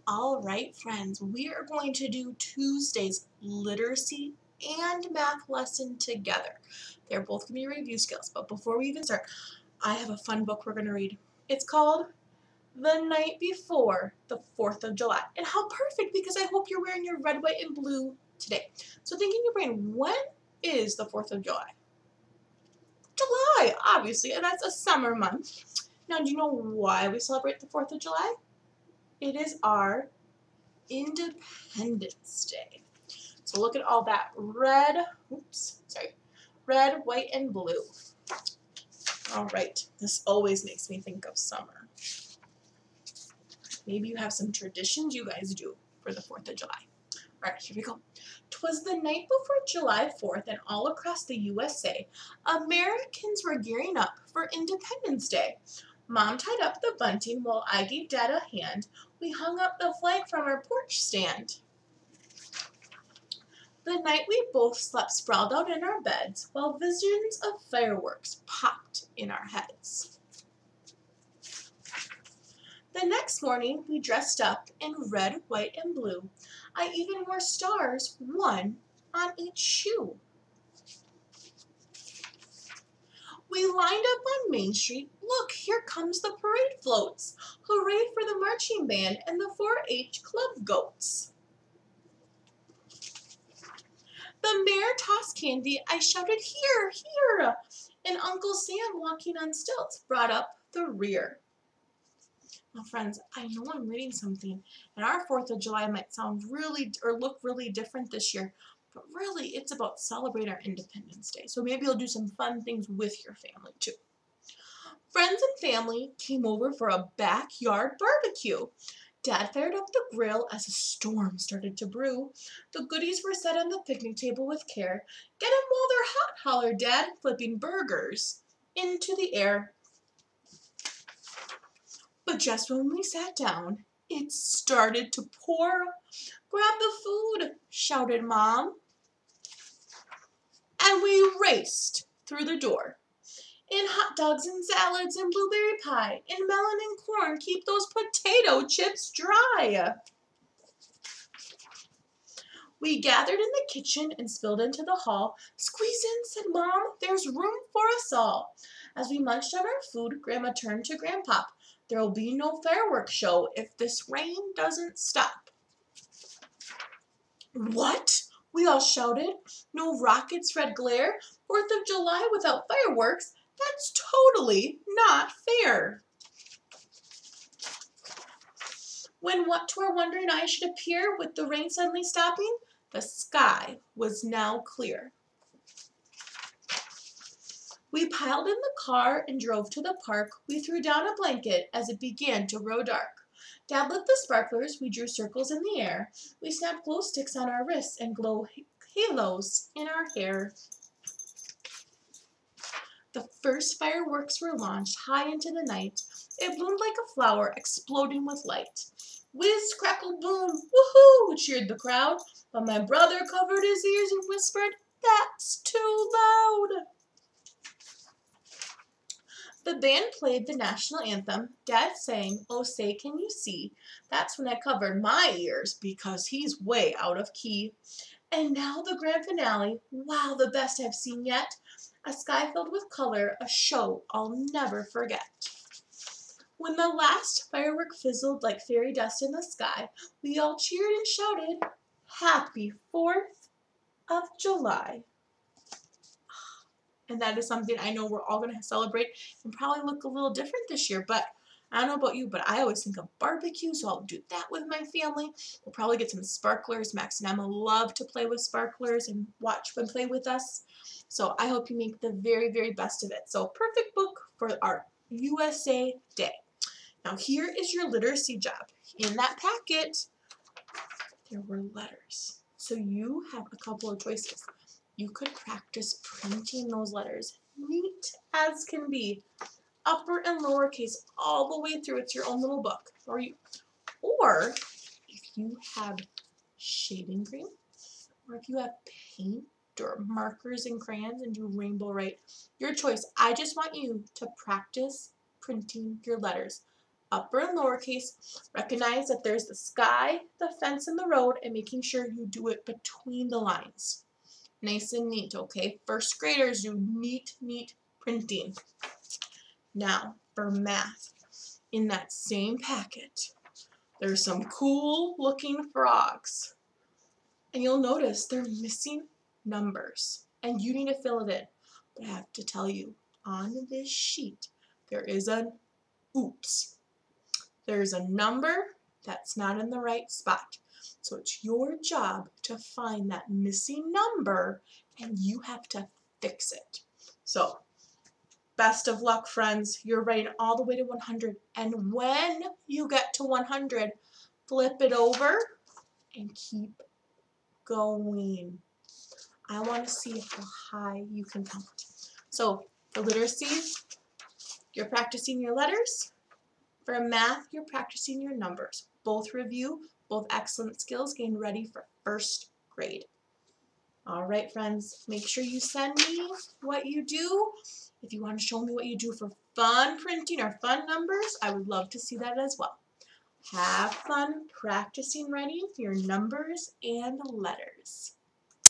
All right, friends, we are going to do Tuesday's literacy and math lesson together. They're both going to be review skills, but before we even start, I have a fun book we're going to read. It's called The Night Before the 4th of July. And how perfect, because I hope you're wearing your red, white, and blue today. So think in your brain, when is the 4th of July? July, obviously, and that's a summer month. Now, do you know why we celebrate the 4th of July? It is our Independence Day. So look at all that red, red, white, and blue. All right, this always makes me think of summer. Maybe you have some traditions you guys do for the 4th of July. All right, here we go. 'Twas the night before July 4th, and all across the USA, Americans were gearing up for Independence Day. Mom tied up the bunting while I gave Dad a hand. We hung up the flag from our porch stand. The night we both slept sprawled out in our beds, while visions of fireworks popped in our heads. The next morning we dressed up in red, white, and blue. I even wore stars, one on each shoe. We lined up on Main Street. Look, here comes the parade floats. Hooray for the marching band and the 4-H club goats. The mayor tossed candy. I shouted, "Here, here!" And Uncle Sam, walking on stilts, brought up the rear. Now, friends, I know I'm reading something, and our 4th of July might sound really or look really different this year, but really it's about celebrating our Independence Day. So maybe you'll do some fun things with your family too. Friends and family came over for a backyard barbecue. Dad fired up the grill as a storm started to brew. The goodies were set on the picnic table with care. "Get 'em while they're hot," hollered Dad, flipping burgers into the air. But just when we sat down, it started to pour. "Grab the food," shouted Mom. And we raced through the door. "In hot dogs and salads and blueberry pie, in melon and corn, keep those potato chips dry." We gathered in the kitchen and spilled into the hall. "Squeeze in," said Mom, "there's room for us all." As we munched on our food, Grandma turned to Grandpop. "There'll be no fireworks show if this rain doesn't stop." "What?" we all shouted. "No rockets, red glare? 4th of July without fireworks? That's totally not fair." When what to our wondering eyes should appear, with the rain suddenly stopping, the sky was now clear. We piled in the car and drove to the park. We threw down a blanket as it began to grow dark. Dad lit the sparklers. We drew circles in the air. We snapped glow sticks on our wrists and glow halos in our hair. The first fireworks were launched high into the night. It bloomed like a flower, exploding with light. "Whiz, crackle, boom, woohoo!" cheered the crowd. But my brother covered his ears and whispered, "That's too loud." The band played the national anthem. Dad sang, "Oh, say, can you see?" That's when I covered my ears because he's way out of key. And now the grand finale. Wow, the best I've seen yet. A sky filled with color, a show I'll never forget. When the last firework fizzled like fairy dust in the sky, we all cheered and shouted, "Happy 4th of July." And that is something I know we're all going to celebrate and probably look a little different this year. But I don't know about you, but I always think of barbecue, so I'll do that with my family. We'll probably get some sparklers. Max and Emma love to play with sparklers and watch them play with us. So I hope you make the very, very best of it. So perfect book for our USA Day. Now here is your literacy job. In that packet, there were letters. So you have a couple of choices. You could practice printing those letters, neat as can be, upper and lowercase all the way through. It's your own little book. Or if you have shading cream, or if you have paint or markers and crayons and do rainbow right, your choice. I just want you to practice printing your letters. upper and lowercase. Recognize that there's the sky, the fence, and the road, and making sure you do it between the lines. Nice and neat, okay? First graders do neat printing. Now, for math, in that same packet, there's some cool looking frogs. And you'll notice they're missing numbers, and you need to fill it in. But I have to tell you, on this sheet, there is an oops. There's a number that's not in the right spot. So it's your job to find that missing number, and you have to fix it. So, best of luck, friends. You're writing all the way to 100. And when you get to 100, flip it over and keep going. I want to see how high you can count. So for literacy, you're practicing your letters. For math, you're practicing your numbers. Both review, both excellent skills, getting ready for first grade. All right, friends, make sure you send me what you do. If you want to show me what you do for fun printing or fun numbers, I would love to see that as well. Have fun practicing writing your numbers and letters.